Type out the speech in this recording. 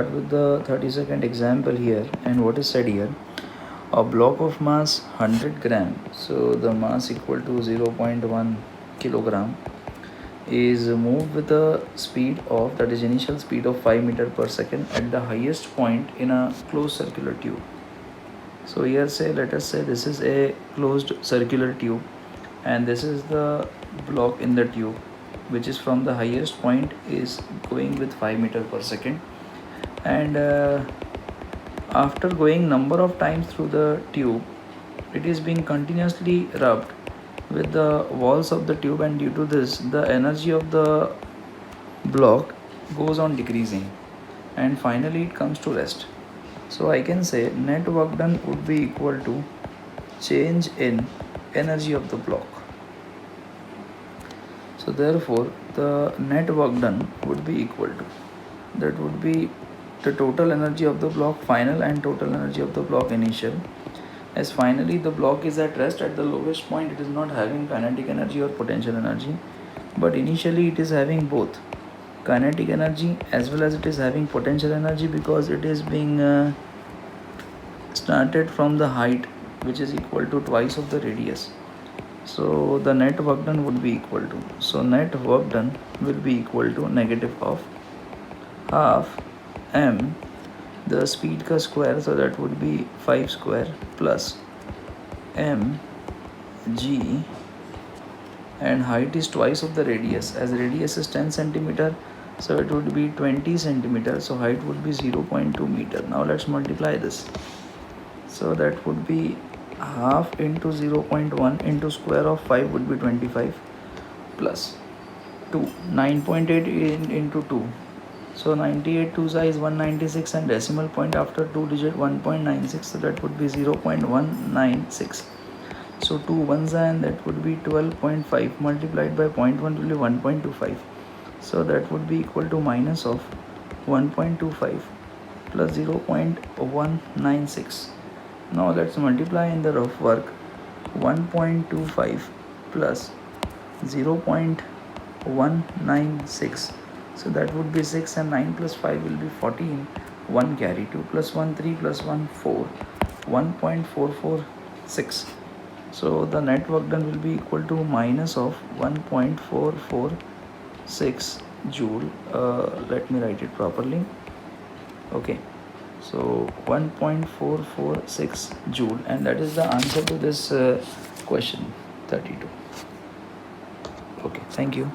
with the 30-second example here, and what is said here, a block of mass 100 gram, so the mass equal to 0.1 kilogram, is moved with a speed of, that is initial speed of 5 meter per second at the highest point in a closed circular tube. So here let us say this is a closed circular tube, and this is the block in the tube, which is from the highest point is going with 5 meter per second, and after going number of times through the tube, it is being continuously rubbed with the walls of the tube, and due to this the energy of the block goes on decreasing, and finally it comes to rest. So I can say net work done would be equal to change in energy of the block. So therefore the net work done would be equal to, that would be the total energy of the block final and total energy of the block initial, as finally the block is at rest at the lowest point. It is not having kinetic energy or potential energy, but initially it is having both kinetic energy as well as it is having potential energy, because it is being started from the height which is equal to twice of the radius. So the net work done would be equal to, so net work done will be equal to negative of half m the speed ka square, so that would be 5 square plus m g, and height is twice of the radius, as radius is 10 centimeter, so it would be 20 centimeter, so height would be 0.2 meter. Now let's multiply this. So that would be half into 0.1 into square of 5 would be 25 plus 2, 9.8 into 2, so 98 2 is 196, and decimal point after 2 digit 1.96, so that would be 0.196. So 2 ones are, and that would be 12.5 multiplied by 0.1 will be 1.25, so that would be equal to minus of 1.25 plus 0.196. Now let's multiply in the rough work 1.25 plus 0.196, so that would be 6, and 9 plus 5 will be 14, 1 carry, 2 plus 1 3 plus 1 4, 1.446. So the net work done will be equal to minus of 1.446 joule. Let me write it properly. Okay, so 1.446 joule, and that is the answer to this question 32. Okay, thank you.